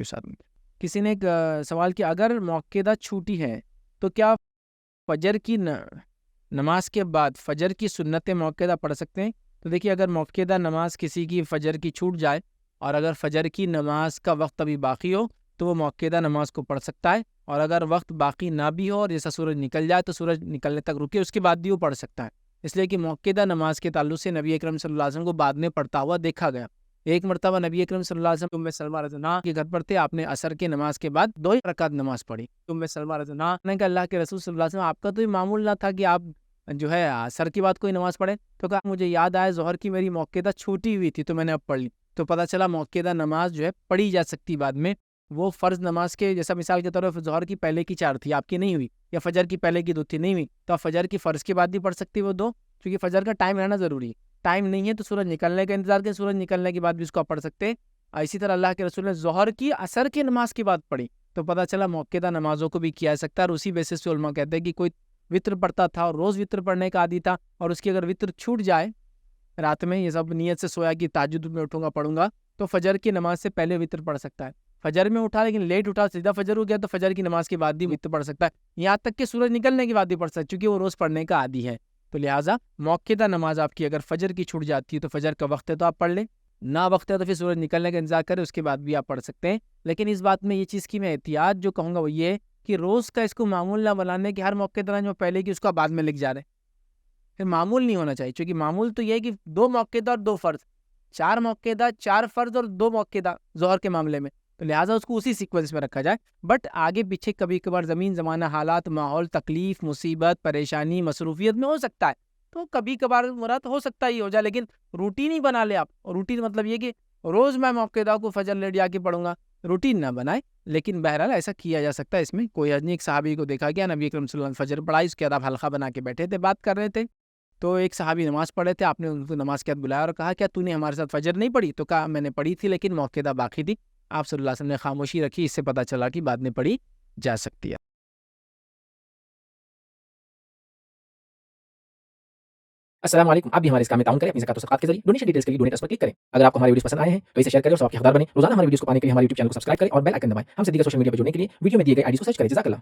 Thank you sir. किसी ने एक सवाल किया, अगर मौक़ेदा छूटी है तो क्या फजर की नमाज के बाद फजर की सुन्नत मौक़ेदा पढ़ सकते हैं? तो देखिए, अगर मौक़ेदा नमाज किसी की फजर की छूट जाए और अगर फजर की नमाज का वक्त अभी बाकी हो तो वो मौक़ेदा नमाज को पढ़ सकता है, और अगर वक्त बाकी ना भी हो और जैसा सूरज निकल जाए तो सूरज निकलने तक रुके उसके बाद भी वो पढ़ सकता है। इसलिए कि मौक़ेदा नमाज के ताल्लुक से नबी अकरम सल्लल्लाहु अलैहि वसल्लम को बाद में पढ़ता हुआ देखा गया। एक मरतबा नबी अकरम सल्लल्लाहु अलैहि वसल्लम उम्मे सलमा रज़ियल्लाहु के घर पर थे, आपने असर की नमाज के बाद 2 ही रकात नमाज पढ़ी। उम्मे सलमा रज़ियल्लाहु ने कहा, अल्लाह के रसूल सल्लल्लाहु अलैहि वसल्लम, आपका तो ये मामूल ना था कि आप जो है असर के बाद कोई नमाज पढ़े। तो कहा, मुझे याद आया ज़ोहर की मेरी मौक़ेदा छूटी हुई थी तो मैंने अब पढ़ ली। तो पता चला मौक़ेदा नमाज जो है पढ़ी जा सकती बाद में। वो फ़र्ज़ नमाज के जैसा मिसाल के तौर पर ज़ोहर की पहले की 4 थी, आपकी नहीं हुई, या फजर की पहले की 2 थी, नहीं हुई, तो आप फजर की फ़र्ज़ के बाद भी पढ़ सकती वो 2, क्योंकि फजर का टाइम रहना ज़रूरी है। टाइम नहीं है तो सूरज निकलने का इंतज़ार करें, सूरज निकलने के बाद भी उसको आप पढ़ सकते हैं। इसी तरह अल्लाह के रसूल ने ज़ोहर की असर की नमाज के बाद पढ़ी, तो पता चला मौक़ेदा नमाज़ों को भी किया जा सकता है। और उसी बेसिस पे उलमा कहते हैं कि कोई वित्र पढ़ता था और रोज़ वित्र पढ़ने का आदी था, और उसकी अगर वित्र छूट जाए रात में, ये सब नियत से सोया कि तहज्जुद में उठूंगा पढ़ूंगा, तो फजर की नमाज से पहले वित्र पढ़ सकता है। फजर में उठा लेकिन लेट उठा, सीधा फजर हो गया, तो फजर की नमाज के बाद भी वित्र पढ़ सकता है, यहाँ तक कि सूरज निकलने के बाद भी पढ़ सकता है, क्योंकि वो रोज़ पढ़ने का आदी है। तो लिहाजा मौक़ेदा नमाज आपकी अगर फजर की छूट जाती है तो फजर का वक्त है तो आप पढ़ लें, ना वक्त है तो फिर सूरज निकलने का इंतजार करें, उसके बाद भी आप पढ़ सकते हैं। लेकिन इस बात में ये चीज़ की मैं एहतियात जो कहूँगा वो ये है कि रोज़ का इसको मामूल ना बनाने कि हर मौक़ेदा नमाज जो पहले की उसको आप बाद में लिख जा रहे हैं, फिर मामूल नहीं होना चाहिए। क्योंकि मामूल तो ये है कि 2 मौक़ेदा और 2 फ़र्ज़, 4 मौक़ेदा, 4 फ़र्ज़ और 2 मौक़ेदा ज़ोहर के मामले में, तो लिहाजा उसको उसी सीक्वेंस में रखा जाए। बट आगे पीछे कभी-कभार ज़मीन ज़माना, हालात, माहौल, तकलीफ़, मुसीबत, परेशानी, मसरूफ़ियत में हो सकता है, तो कभी-कभार मुराद हो सकता है ये हो जाए, लेकिन रूटीन ही बना लें आप। और रूटीन मतलब ये कि रोज़ मैं मौक़ेदा को फ़जर लेट जाके पढ़ूँगा, रूटीन ना बनाएँ। लेकिन बहरहाल ऐसा किया जा सकता है, इसमें कोई हर्ज नहीं। एक सहाबी को देखा गया, नबी अकरम सल्लल्लाहु अलैहि वसल्लम फ़जर पढ़ाई, उसके बाद आप हल्का बना के बैठे थे, बात कर रहे थे। तो एक सहाबी नमाज़ पढ़ रहे थे, आपने उनको नमाज़ के बाद बुलाया और कहा, क्या तूने हमारे साथ फ़जर नहीं पढ़ी? तो कहा, मैंने पढ़ी थी लेकिन मौक़ेदा बाकी थी। आप सल्लल्लाहु अलैहि वसल्लम ने खामोशी रखी, इससे पता चला कि बाद में पढ़ी जा सकती है। अस्सलाम वालेकुम। आप भी हमारे इस काम में ताउन करें अपनी ज़कात और सदक़ात के ज़रिए। डोनेशन डिटेल्स के लिए डोनेट अस पर क्लिक करें। अगर आपको हमारे वीडियोज़ पसंद आए हैं तो इसे शेयर करें और सबके हक़दार बनें। रोज़ाना हमारे वीडियोज़ को पाने के लिए हमारे यूट्यूब चैनल को सब्सक्राइब करें और बेल आइकन दबाएँ। हम से दीगर सोशल मीडिया पर जुड़ने के लिए वीडियो में दिए गए आईडीज़ को सर्च करें। जज़ाकल्लाह।